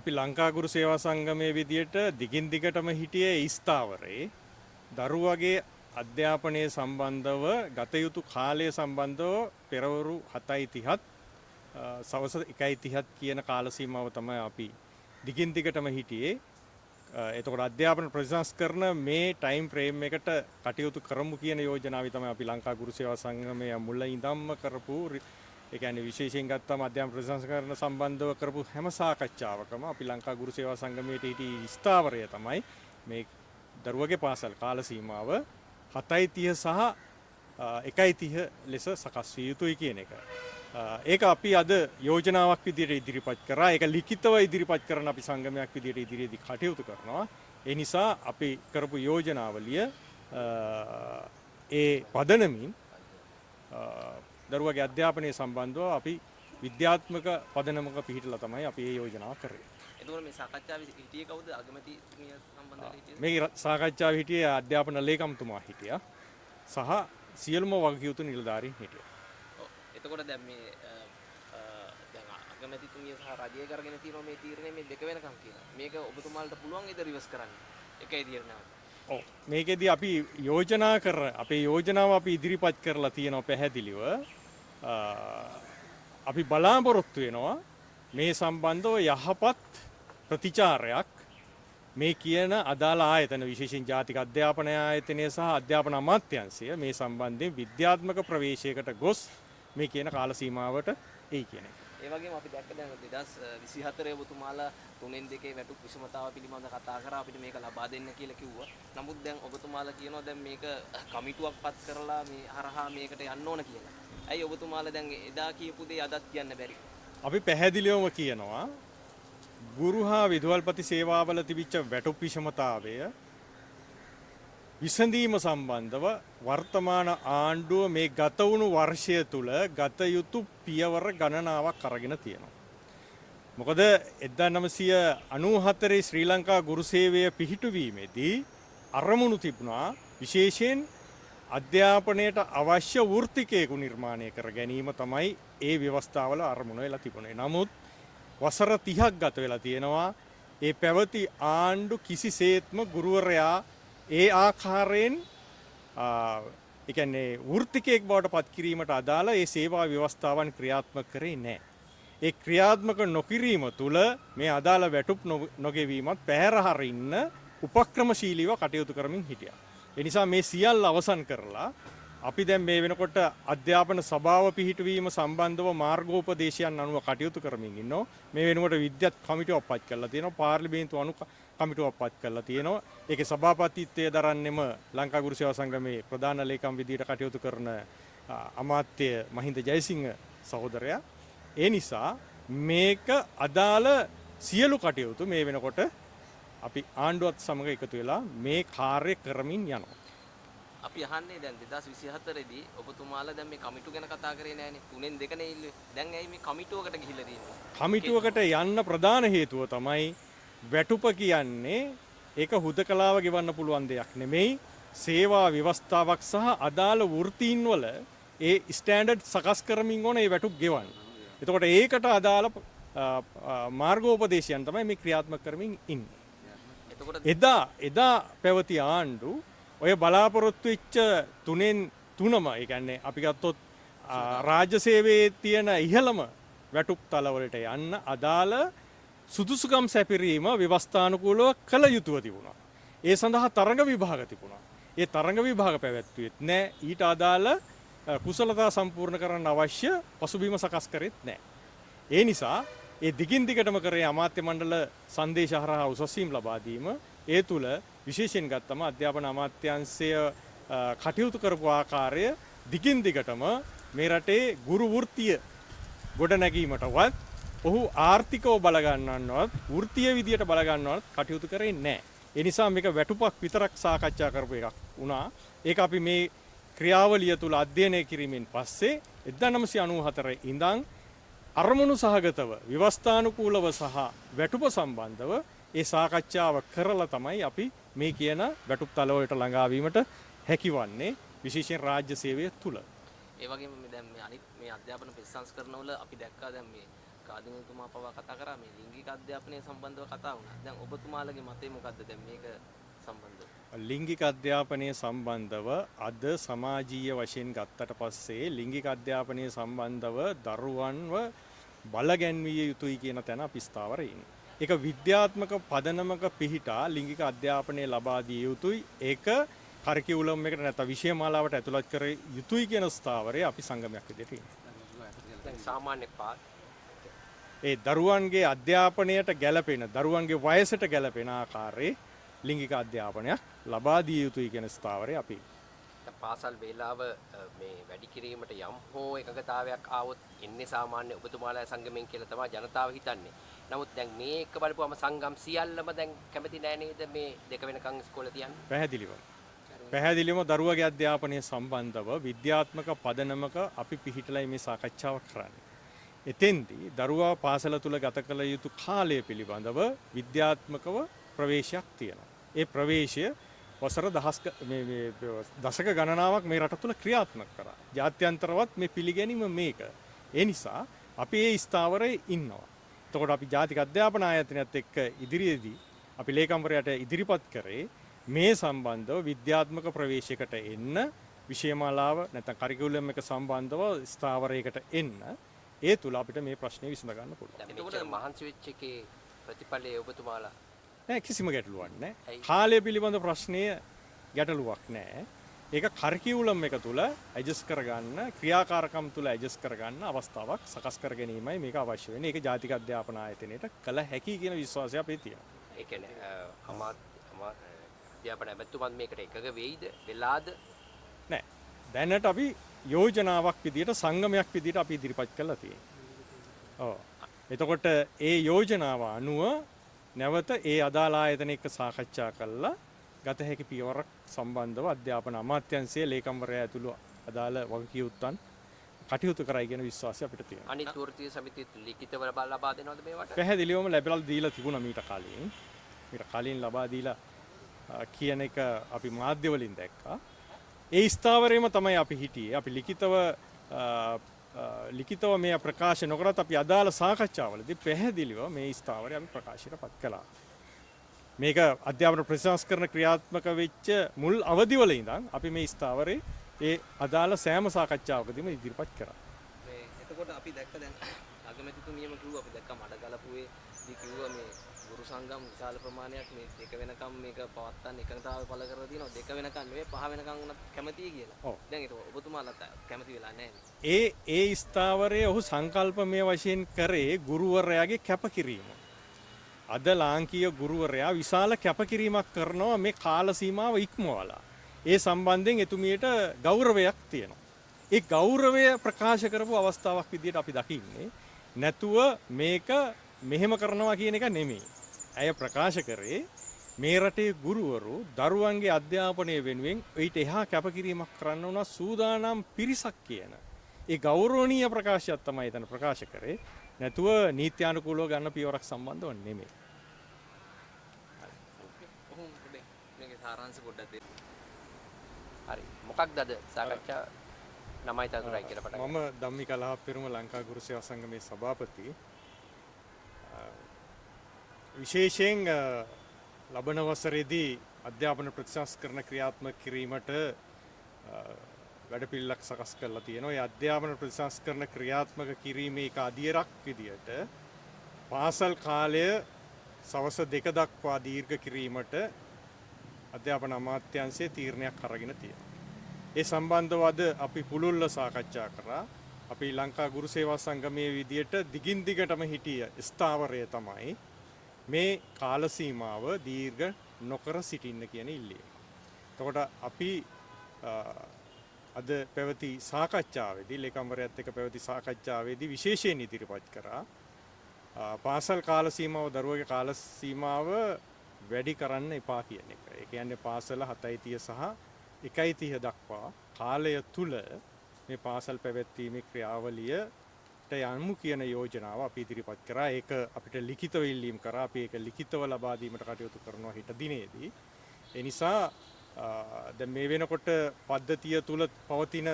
අපි ලංකා ගුරු සේවා සංගමයේ විදියට දිගින් දිගටම හිටියේ ස්ථාවරේ දරුවගේ අධ්‍යාපනයේ සම්බන්ධව ගත යුතු කාලය සම්බන්ධව පෙරවරු 7:30ත් සවස් 1:30ත් කියන කාල සීමාව තමයි අපි දිගින් දිගටම හිටියේ. එතකොට අධ්‍යාපන ප්‍රතිසංස්කරණ මේ ටයිම් ෆ්‍රේම් එකට කටයුතු කරමු කියන යෝජනාවයි තමයි අපි ලංකා ගුරු සේවා සංගමයේ මුල ඉඳන්ම කරපු ඒ කියන්නේ විශේෂයෙන් ගත්තම අධ්‍යාපන ප්‍රතිසංස්කරණ සම්බන්ධව කරපු හැම සාකච්ඡාවකම අපි ලංකා ගුරු සේවා සංගමයේ හිටි ස්ථාවරය තමයි මේ දරුවගේ පාසල් කාල සීමාව 7:30 සහ 1:30 ලෙස සකස් විය යුතුයි කියන එක. ඒක අපි අද යෝජනාවක් විදිහට ඉදිරිපත් කරා. ඒක ලිඛිතව ඉදිරිපත් කරන අපි සංගමයක් විදිහට ඉදිරියේදී කටයුතු කරනවා. ඒ නිසා අපි කරපු යෝජනාවලිය ඒ පදනමින් දරුවගේ අධ්‍යාපනය සම්බන්ධව අපි විද්‍යාත්මක පදනමක පිහිටලා තමයි අපි මේ යෝජනාව කරේ. එතකොට මේ සාකච්ඡාවේ හිටියේ කවුද? අගමැතිතුමිය සම්බන්ධව හිටියේ? මේ සාකච්ඡාවේ හිටියේ අධ්‍යාපන ලේකම්තුමා හිටියා. සහ සියලුම වගකියුතු නිලධාරීන් හිටියා. ඔව්. එතකොට දැන් මේ දැන් අගමැතිතුමිය සහ රජය කරගෙන තියෙනවා මේ තීරණය මේ දෙක වෙනකම් කියලා. මේක ඔබතුමාලට පුළුවන් ඉද රිවර්ස් කරන්න? එකයි තීරණයක්. ඔව්. මේකෙදී අපි යෝජනා කර අපේ යෝජනාව අපි ඉදිරිපත් කරලා තියෙනවා පැහැදිලිව. අපි බලාපොරොත්තු වෙනවා මේ සම්බන්ධව යහපත් ප්‍රතිචාරයක් මේ කියන අදාළ ආයතන විශේෂයෙන් ජාතික අධ්‍යාපන ආයතනය සහ අධ්‍යාපන අමාත්‍යාංශය මේ සම්බන්ධයෙන් විද්‍යාත්මක ප්‍රවේශයකට ගොස් මේ කියන කාල සීමාවට එයි කියන එක. ඒ වගේම අපි දැක්ක දැන් 2024 ඔබතුමාලා 3-2 වැටුප් විෂමතාව පිළිබඳව කතා කරා අපිට මේක ලබා දෙන්න කියලා කිව්වා. නමුත් දැන් ඔබතුමාලා කියනවා දැන් මේක කමිටුවක් පත් කරලා මේ හරහා මේකට යන්න ඕන කියලා. ඇයි ඔබතුමාලා දැන් එදා කියපු දේ අදත් කියන්න බැරි? අපි පැහැදිලිවම කියනවා ගුරු හා විදුහල්පති සේවාවල තිබිච්ච වැටුප් විෂමතාවය විසඳීම සම්බන්ධව වර්තමාන ආණ්ඩුව මේ ගත වුණු වර්ෂය තුල ගත යුතු පියවර ගණනාවක් අරගෙන තියෙනවා. මොකද 1994 ශ්‍රී ලංකා ගුරු සේවය පිහිටුවීමේදී අරමුණු තිබුණා විශේෂයෙන් අධ්‍යාපනයට අවශ්‍ය වෘත්තිකයෙකු නිර්මාණය කර ගැනීම තමයි ඒ ව්‍යවස්ථාවල අරමුණ වෙලා තිබුණේ. නමුත් වසර 30ක් ගත වෙලා තියෙනවා. ඒ පැවති ආණ්ඩු කිසිසේත්ම ගුරුවරයා ඒ ආකාරයෙන් ඒ කියන්නේ වෘත්තිකයෙක් බවට පත් කිරීමට අදාළ ඒ සේවා ව්‍යවස්ථාවන් ක්‍රියාත්මක කරේ නැහැ. ඒ ක්‍රියාත්මක නොකිරීම තුළ මේ අදාළ වැටුප් නොගෙවීමත් පැහැර හරින්න උපක්‍රමශීලීව කටයුතු කරමින් හිටියා. ඒ නිසා මේ සියල්ල අවසන් කරලා අපි දැන් මේ වෙනකොට අධ්‍යාපන සභාව පිහිටුවීම සම්බන්ධව මාර්ගෝපදේශයන් අනුව කටයුතු කරමින් ඉන්නවා. මේ වෙනකොට විද්‍යාත් කමිටුවක් පත් කරලා තියෙනවා. පාර්ලිමේන්තු කමිටුවක් පත් කරලා තියෙනවා. ඒකේ සභාපතිත්වය දරන්නෙම ලංකා ගුරු සේවා සංගමේ ප්‍රධාන ලේකම් විදියට කටයුතු කරන අමාත්‍ය මහින්ද ජයසිංහ සහෝදරයා. ඒ නිසා මේක අදාළ සියලු කටයුතු මේ වෙනකොට අපි ආණ්ඩුවත් සමග එකතු වෙලා මේ කාර්ය කරමින් යනවා. අපි අහන්නේ දැන් 2024 දී ඔබතුමාලා දැන් මේ කමිටු ගැන කතා කරේ නෑනේ. 3-2 නේ ඉල්ලුවේ. දැන් ඇයි මේ කමිටුවකට ගිහිල්ලා තියෙන්නේ? කමිටුවකට යන්න ප්‍රධාන හේතුව තමයි වැටුප කියන්නේ ඒක හුදකලාව ගෙවන්න පුළුවන් දෙයක් නෙමෙයි. සේවා ව්‍යවස්ථාවක් සහ අදාළ වෘත්තීන් වල ඒ ස්ටෑන්ඩඩ් සකස් කරමින් ඕන ඒ වැටුප් ගෙවන්න. එතකොට ඒකට අදාළ මාර්ගෝපදේශයන් තමයි මේ ක්‍රියාත්මක කරමින් ඉන්නේ. එදා පැවති ආණ්ඩු ඔය බලාපොරොත්තු වෙච්ච 3/3ම ඒ කියන්නේ අපි ගත්තොත් රාජ්‍ය සේවයේ තියෙන ඉහළම වැටුප් තලවලට යන්න අදාළ සුදුසුකම් සැපිරීම ව්‍යවස්ථානුකූලව කළ යුතුව තිබුණා. ඒ සඳහා තරඟ විභාග තිබුණා. ඒ තරඟ විභාග පැවැත්වුවෙත් නැහැ. ඊට අදාළ කුසලතා සම්පූර්ණ කරන්න අවශ්‍ය පසුබිම සකස් කරෙත් නැහැ. ඒ නිසා ඒ දිගින් දිගටම කරේ අමාත්‍ය මණ්ඩල සංදේශ හරහා උසස් වීම් ලබා දීම ඒ තුල විශේෂයෙන් ගත්තම අධ්‍යාපන අමාත්‍යාංශය කටයුතු කරපු ආකාරය දිගින් දිගටම මේ රටේ ගුරු වෘත්තිය ගොඩ නැගීමටවත් ඔහු ආර්ථිකව බල ගන්නවවත් වෘත්තීය විදියට බල ගන්නවත් කටයුතු කරේ නැහැ. ඒ නිසා මේක වැටුපක් විතරක් සාකච්ඡා කරපු එකක් වුණා. ඒක අපි මේ ක්‍රියාවලිය තුල අධ්‍යයනය කිරීමෙන් පස්සේ 1994 ඉඳන් අරමුණු සහගතව ව්‍යවස්ථානුකූලව සහ වැටුප සම්බන්ධව ඒ සාකච්ඡාව කරලා තමයි අපි මේ කියන වැටුප් තලවලට ළඟාවීමට හැකිවන්නේ විශේෂයෙන් රාජ්‍ය සේවය තුල. ඒ වගේම දැන් මේ අනිත් මේ අධ්‍යාපන ප්‍රතිසංස්කරණවල අපි දැක්කා දැන් මේ කාදිනතුමා පවා කතා කරා මේ ලිංගික අධ්‍යාපනය සම්බන්ධව කතා වුණා. දැන් ඔබතුමාලගේ මතය මොකද්ද දැන් මේක සම්බන්ධව? ලිංගික අධ්‍යාපනය සම්බන්ධව අද සමාජීය වශයෙන් ගත්තට පස්සේ ලිංගික අධ්‍යාපනය සම්බන්ධව දරුවන්ව බලගැන්විය යුතුයි කියන තැන අපි ස්ථාවර ඉන්නේ. ඒක විද්‍යාත්මක පදනමක පිහිටා ලිංගික අධ්‍යාපනය ලබා දිය යුතුයි. ඒක කරිකියුලම් එකට නැත්නම් විෂය මාලාවට ඇතුළත් කර යුතුයි කියන ස්ථාවරය අපි සංගමයක් විදිහට ඉන්නේ. දැන් සාමාන්‍ය ඒ දරුවන්ගේ අධ්‍යාපනයට ගැළපෙන දරුවන්ගේ වයසට ගැළපෙන ආකාරයේ ලිංගික අධ්‍යාපනයක් ලබා දිය යුතුයි කියන ස්ථාවරය අපි. පාසල් වේලාව මේ වැඩි කිරීමට යම් හෝ එකඟතාවයක් ආවොත් එන්නේ සාමාන්‍ය ඔබතුමාලා සංගමයෙන් කියලා තමයි ජනතාව හිතන්නේ. නමුත් දැන් මේ එක බලපුවම සංගම් සියල්ලම දැන් කැමති නෑ නේද මේ දෙක වෙනකන් ඉස්කෝලේ තියන්නේ? පැහැදිලිවම දරුවගේ අධ්‍යාපනය සම්බන්ධව විද්‍යාත්මක පදනමක අපි පිහිටලා මේ සාකච්ඡාවක් කරන්නේ. එතෙන්දී දරුවා පාසල තුල ගත කළ යුතු කාලය පිළිබඳව විද්‍යාත්මකව ප්‍රවේශයක් තියෙනවා. ඒ ප්‍රවේශය වසර දශක ගණනාවක් මේ රට තුල ක්‍රියාත්මක කරා. ජාත්‍යන්තරවත් මේ පිළිගැනීම මේක. ඒ නිසා අපි ඒ ස්ථාවරයේ ඉන්නවා. එතකොට අපි ජාතික අධ්‍යාපන ආයතනයත් එක්ක ඉදිරියේදී අපි ලේකම්වරයාට ඉදිරිපත් කරේ මේ සම්බන්ධව විද්‍යාත්මක ප්‍රවේශයකට එන්න විෂයමාලාව නැත්නම් කරිකියුලම් එක සම්බන්ධව ස්ථාවරයකට එන්න ඒ තුල අපිට මේ ප්‍රශ්නේ විසඳ ගන්න පුළුවන්. ඒකට මහන්සි වෙච්ච එකේ ප්‍රතිඵලය ඔබතුමාලා නෑ කිසිම ගැටලුවක් නෑ. කාලය පිළිබඳ ප්‍රශ්නය ගැටලුවක් නෑ. ඒක කරිකියුලම් එක තුල ඇඩ්ජස්ට් කරගන්න ක්‍රියාකාරකම් තුල ඇඩ්ජස්ට් කරගන්න අවස්ථාවක් සකස් කර ගැනීමයි මේක අවශ්‍ය වෙන්නේ. ඒක ජාතික අධ්‍යාපන ආයතනයේට කළ හැකි කියන විශ්වාසය අපේ තියෙනවා. ඒ කියන්නේ අධ්‍යාපන ඇමතුමත් මේකට එකග වෙයිද වෙලාද? නෑ. දැනට අපි යෝජනාවක් විදියට සංගමයක් විදියට අපි ඉදිරිපත් කළා තියෙනවා. ඔව්. එතකොට ඒ යෝජනාව අනුව නැවත ඒ අදාළ ආයතන එක්ක සාකච්ඡා කළා ගත හැකි පියවරක් සම්බන්ධව අධ්‍යාපන අමාත්‍යාංශයේ ලේකම්වරයා ඇතුළු අදාළ වගකීම්තුන් කටයුතු කරයි කියන විශ්වාසය අපිට තියෙනවා. අනිත් වෘත්තීය සමිතියත් ලිඛිතව ලබා දෙනවද මේවට? පැහැදිලිවම ලැබලා දීලා තිබුණා මීට කලින්. මීට කලින් ලබා දීලා කියන එක අපි මාධ්‍ය වලින් දැක්කා. ඒ ස්ථාවරයේම තමයි අපි හිටියේ. අපි ලිඛිතව මේ ප්‍රකාශ නොකරත් අපි අදාළ සාකච්ඡාවලදී පැහැදිලිව මේ ස්ථාවරය අපි ප්‍රකාශයටපත් කළා. මේක අධ්‍යාපන ප්‍රතිසංස්කරණ ක්‍රියාත්මක වෙච්ච මුල් අවදිවල ඉඳන් අපි මේ ස්ථාවරේ ඒ අදාළ සෑම සාකච්ඡාවකදීම ඉදිරිපත් කරා. මේ එතකොට අපි දැක්ක දැන් අගමැතිතුමියම කිව්වා අපි දැක්ක මඩගලපුවේ දී කිව්වා මේ ගුරු සංගම් විශාල ප්‍රමාණයක් මේ දෙක වෙනකම් මේක පවත්තන්න එකඟතාවය පළ කරලා තියෙනවා. දෙක වෙනකම් නෙවෙයි 5 වෙනකම් උනත් කැමතියි කියලා. දැන් ඒක ඔබතුමාලත් කැමති වෙලා නැහැ. ඒ ස්ථාවරයේ ඔහු සංකල්පමය වශයෙන් කරේ ගුරුවරයාගේ කැපකිරීම. අද ලාංකීය ගුරුවරයා විශාල කැපකිරීමක් කරනවා මේ කාල සීමාව ඉක්මවලා. ඒ සම්බන්ධයෙන් එතුමියට ගෞරවයක් තියෙනවා. ඒ ගෞරවය ප්‍රකාශ කරපු අවස්ථාවක් විදිහට අපි දකින්නේ. නැතුව මේක මෙහෙම කරනවා කියන එක නෙමෙයි. ඇය ප්‍රකාශ කරේ මේ රටේ ගුරුවරු දරුවන්ගේ අධ්‍යාපනය වෙනුවෙන් ඊට එහා කැපකිරීමක් කරන්න උනා සූදානම් පිරිසක් කියන. ඒ ගෞරවනීය ප්‍රකාශයක් තමයි එතන ප්‍රකාශ කරේ. නැතුව නීත්‍යානුකූලව ගන්න පියවරක් සම්බන්ධව නෙමෙයි. මේකේ සාරාංශ පොඩ්ඩක් දෙන්න. හරි. මොකක්ද අද සාකච්ඡා ළමයි තතුරයි කියලා පටන් මම ධම්මික අලහප්පෙරුම ලංකා ගුරු සේවා සංගමේ සභාපති. විශේෂයෙන් ලබන වසරේදී අධ්‍යාපන ප්‍රතිසංස්කරණ ක්‍රියාත්මක කිරීමට වැඩපිළිවෙලක් සකස් කරලා තියෙනවා. ඒ අධ්‍යාපන ප්‍රතිසංස්කරණ ක්‍රියාත්මක කිරීමේ එක අදියරක් විදියට පාසල් කාලය සවස් 2 දක්වා දීර්ඝ කිරීමට අධ්‍යාපන අමාත්‍යාංශයේ තීරණයක් අරගෙන තියෙනවා. ඒ සම්බන්ධව අද අපි පුළුල්ව සාකච්ඡා කරා. අපි ලංකා ගුරු සේවා සංගමයේ විදියට දිගින් දිගටම හිටිය ස්ථාවරය තමයි මේ කාල සීමාව දීර්ඝ නොකර සිටින්න කියන ඉල්ලීම. එතකොට අපි අද පැවති සාකච්ඡාවේදී ලේකම්වරයාත් එක්ක පැවති සාකච්ඡාවේදී විශේෂයෙන් ඉදිරිපත් කරා පාසල් කාල සීමාව දරුවගේ කාල සීමාව වැඩි කරන්න එපා කියන එක. ඒ කියන්නේ පාසල 7:30 සහ 1:30 දක්වා කාලය තුල මේ පාසල් පැවැත්වීමේ ක්‍රියාවලියට යමු කියන යෝජනාව අපි ඉදිරිපත් කරා. ඒක අපිට ලිඛිතව ඉල්ලීම් කරා. අපි ඒක ලිඛිතව ලබා දීමට කටයුතු කරනවා හෙට දිනේදී. ඒ නිසා දැන් මේ වෙනකොට පද්ධතිය තුල පවතින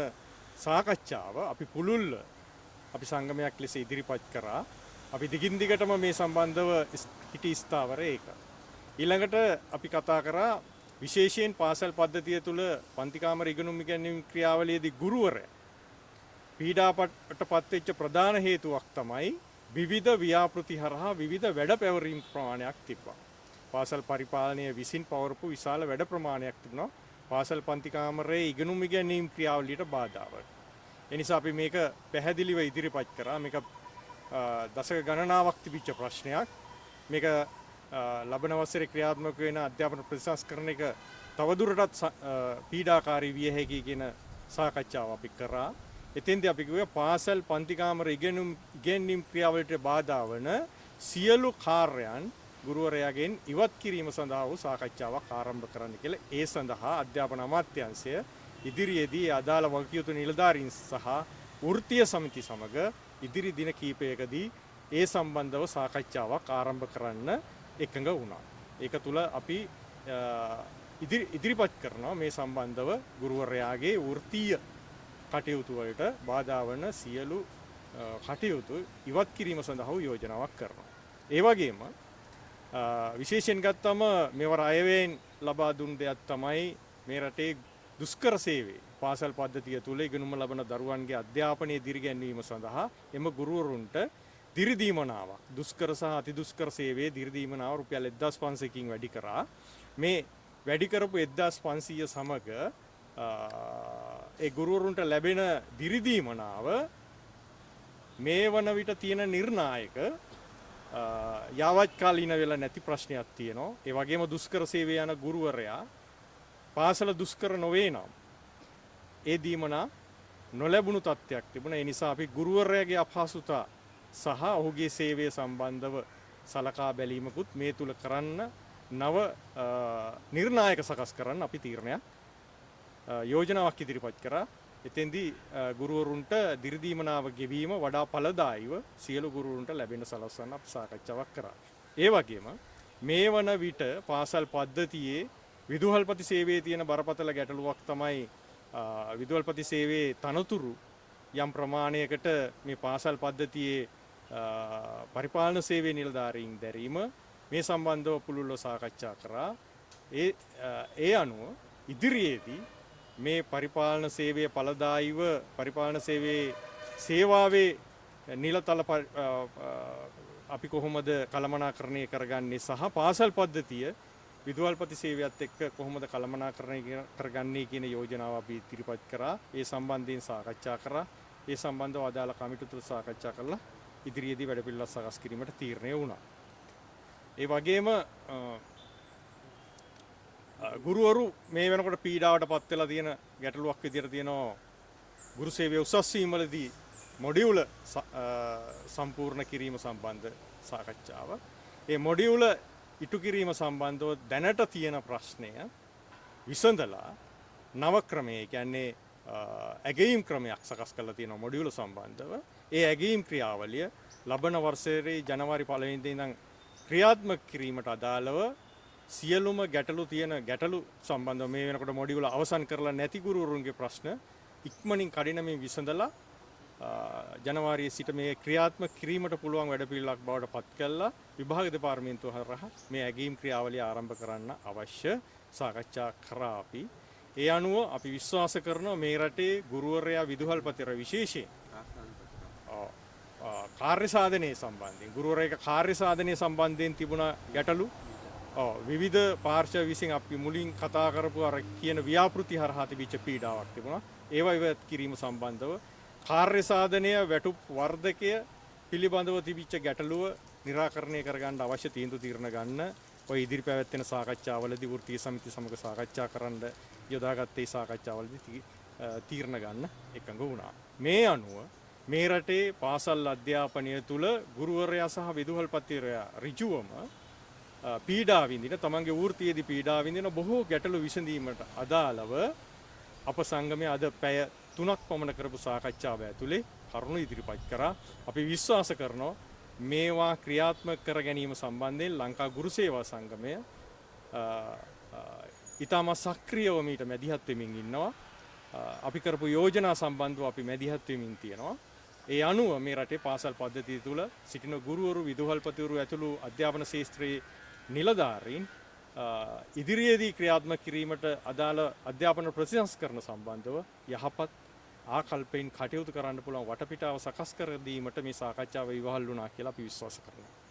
සාකච්ඡාව අපි පුළුල්ව අපි සංගමයක් ලෙස ඉදිරිපත් කරා. අපි දිගින් දිගටම මේ සම්බන්ධව හිටි ස්ථාවරය ඒක. ඊළඟට අපි කතා කරා විශේෂයෙන් පාසල් පද්ධතිය තුළ පන්තිකාමර ඉගෙනුම් ඉගැන්වීම් ක්‍රියාවලියේදී ගුරුවරයා පීඩාවට පත්වෙච්ච ප්‍රධාන හේතුවක් තමයි විවිධ ව්‍යාපෘති හරහා විවිධ වැඩ පැවරීම් ප්‍රමාණයක් තිබ්බා. පාසල් පරිපාලනය විසින් පවරපු විශාල වැඩ ප්‍රමාණයක් තිබුණා පාසල් පන්තිකාමරයේ ඉගෙනුම් ඉගැන්වීම් ක්‍රියාවලියට බාධාවට. ඒ නිසා අපි මේක පැහැදිලිව ඉදිරිපත් කරා. මේක දශක ගණනාවක් තිබිච්ච ප්‍රශ්නයක්. මේක ලබන වසරේ ක්‍රියාත්මක වෙන අධ්‍යාපන ප්‍රතිසංස්කරණ එක තවදුරටත් පීඩාකාරී විය හැකි කියන සාකච්ඡාව අපි කරා. එතෙන්දී අපි කිව්වා පාසල් පන්තිකාමර ඉගෙනීම් ක්‍රියාවලට බාධා වන සියලු කාර්යයන් ගුරුවරයාගෙන් ඉවත් කිරීම සඳහා වූ සාකච්ඡාවක් ආරම්භ කරන්න කියලා. ඒ සඳහා අධ්‍යාපන අමාත්‍යාංශය ඉදිරියේදී අදාළ වගකියුතු නිලධාරීන් සහ වෘත්තීය සමිති සමග ඉදිරි දින කිහිපයකදී ඒ සම්බන්ධව සාකච්ඡාවක් ආරම්භ කරන්න එකඟ වුණා. ඒක තුල අපි ඉදිරිපත් කරනවා මේ සම්බන්ධව ගුරුවරයාගේ වෘත්තීය කටයුතු වලට බාධා වන සියලු කටයුතු ඉවත් කිරීම සඳහා යෝජනාවක් කරනවා. ඒ වගේම විශේෂයෙන් ගත්තම මේවර අයවැයෙන් ලබා දුන් දෙයක් තමයි මේ රටේ දුෂ්කර සේවය. පාසල් පද්ධතිය තුළ ඉගෙනුම ලබන දරුවන්ගේ අධ්‍යාපනයේ දිරිගැන්වීම සඳහා එම ගුරුවරුන්ට දිරිදීමනාවක් දුෂ්කර සහ අතිදුෂ්කර සේවයේ දිරිදීමනාව රුපියල් 1500කින් වැඩි කරා. මේ වැඩි කරපු 1500 සමග ඒ ගුරුවරුන්ට ලැබෙන දිරිදීමනාව මේ වන විට තියෙන නිර්ණායක යාවත්කාලීන වෙලා නැති ප්‍රශ්නයක් තියෙනවා. ඒ වගේම දුෂ්කර සේවය යන ගුරුවරයා පාසල දුෂ්කර නොවේ නම් ඒ දීමනා නොලැබුණු තත්ත්වයක් තිබුණා. ඒ නිසා අපි ගුරුවරයාගේ අපහසුතා සහ ඔහුගේ සේවය සම්බන්ධව සලකා බැලීමකුත් මේ තුල කරන්න නව නිර්ණායක සකස් කරන්න අපි තීරණයක් යෝජනාවක් ඉදිරිපත් කරා. එතෙන්දී ගුරුවරුන්ට දිරිදීමනාව ගෙවීම වඩා ඵලදායීව සියලු ගුරුවරුන්ට ලැබෙන සලස්වන්න අපි සාකච්ඡාවක් කරා. ඒ වගේම මේ වන විට පාසල් පද්ධතියේ විදුහල්පති සේවයේ තියෙන බරපතල ගැටලුවක් තමයි විදුහල්පති සේවයේ තනතුරු යම් ප්‍රමාණයකට මේ පාසල් පද්ධතියේ පරිපාලන සේවයේ නිලධාරීන් දැරීම මේ සම්බන්ධව පුළුල්ව සාකච්ඡා කරා. ඒ අනුව ඉදිරියේදී මේ පරිපාලන සේවයේ ඵලදායීව පරිපාලන සේවයේ සේවාවේ නිලතල අපි කොහොමද කළමනාකරණය කරගන්නේ සහ පාසල් පද්ධතිය විදුහල්පති සේවයත් එක්ක කොහොමද කළමනාකරණය කරගන්නේ කියන යෝජනාව අපි ඉදිරිපත් කරා. ඒ සම්බන්ධයෙන් සාකච්ඡා කරා. ඒ සම්බන්ධව අදාළ කමිටු තුල සාකච්ඡා කරලා ඉදිරියේදී වැඩපිළිවෙළ සකස් කිරීමට තීරණය වුණා. ඒ වගේම ගුරුවරු මේ වෙනකොට පීඩාවට පත් වෙලා තියෙන ගැටලුවක් විදිහට තියෙනවා ගුරු සේවය උසස් වීමවලදී මොඩියුල සම්පූර්ණ කිරීම සම්බන්ධ සාකච්ඡාව. ඒ මොඩියුල ඉටු කිරීම සම්බන්ධව දැනට තියෙන ප්‍රශ්නය විසඳලා නව ක්‍රමය කියන්නේ ඇගීම් ක්‍රමයක් සකස් කරලා තියෙනවා මොඩියුල සම්බන්ධව. ඒ ඇගීම් ක්‍රියාවලිය ලබන වර්ෂයේ ජනවාරි 1 වෙනිදා ඉඳන් ක්‍රියාත්මක කිරීමට අදාළව සියලුම ගැටලු තියෙන ගැටලු සම්බන්ධව මේ වෙනකොට මොඩියුල අවසන් කරලා නැති ගුරුවරුන්ගේ ප්‍රශ්න ඉක්මනින් කඩිනමින් විසඳලා ජනවාරියේ සිට මේ ක්‍රියාත්මක කිරීමට පුළුවන් වැඩපිළිවෙලක් බවට පත් කළා. විභාග දෙපාර්තමේන්තුව හරහා මේ ඇගීම් ක්‍රියාවලිය ආරම්භ කරන්න අවශ්‍ය සාකච්ඡා කරා අපි. ඒ අනුව අපි විශ්වාස කරනවා මේ රටේ ගුරුවරයා විදුහල්පතිවර විශේෂයෙන් කාර්ය සාධනයේ සම්බන්ධයෙන් ගුරුවරයාගේ කාර්ය සාධනයේ සම්බන්ධයෙන් තිබුණ ගැටලු විවිධ පාර්ශ්ව විසින් අපි මුලින් කතා කරපු අර කියන ව්‍යාපෘති හරහා තිබිච්ච පීඩාවක් තිබුණා. ඒවා ඉවත් කිරීම සම්බන්ධව කාර්ය සාධනය වැටුප් වර්ධකය පිළිබඳව තිබිච්ච ගැටලුව निराකරණය කරගන්න අවශ්‍ය තීන්දුව తీරන ගන්න ඔය ඉදිරි පැවැත්වෙන සාකච්ඡාවලදී වෘත්තීය සමිතිය සමග සාකච්ඡා කරන්න යොදාගත්තේ සාකච්ඡාවලදී තීරණ ගන්න එකඟ වුණා. මේ අනුව මේ රටේ පාසල් අධ්‍යාපනය තුල ගුරුවරයා සහ විදුහල්පතිවරයා ඍජුවම පීඩා විඳින තමන්ගේ වෘත්තියේදී පීඩා විඳින බොහෝ ගැටලු විසඳීමට අදාළව අප සංගමයේ අද පැය 3ක් පමණ කරපු සාකච්ඡාව ඇතුලේ කරුණු ඉදිරිපත් කරා. අපි විශ්වාස කරනවා මේවා ක්‍රියාත්මක කර ගැනීම සම්බන්ධයෙන් ලංකා ගුරු සේවා සංගමය ඊටම සක්‍රියව මීට මැදිහත් වෙමින් ඉන්නවා. අපි කරපු යෝජනා සම්බන්ධව අපි මැදිහත් වෙමින් තියෙනවා. ඒ අනුව මේ රටේ පාසල් පද්ධතිය තුළ සිටින ගුරුවරු විදුහල්පතිවරු ඇතුළු අධ්‍යාපන ශාස්ත්‍රයේ නිලධාරීන් ඉදිරියේදී ක්‍රියාත්මක කිරීමට අදාළ අධ්‍යාපන ප්‍රතිසංස්කරණ සම්බන්ධව යහපත් ආකල්පයෙන් කටයුතු කරන්න පුළුවන් වටපිටාව සකස් කර දීමට මේ සාකච්ඡාව ඉවහල් වුණා කියලා අපි විශ්වාස කරනවා.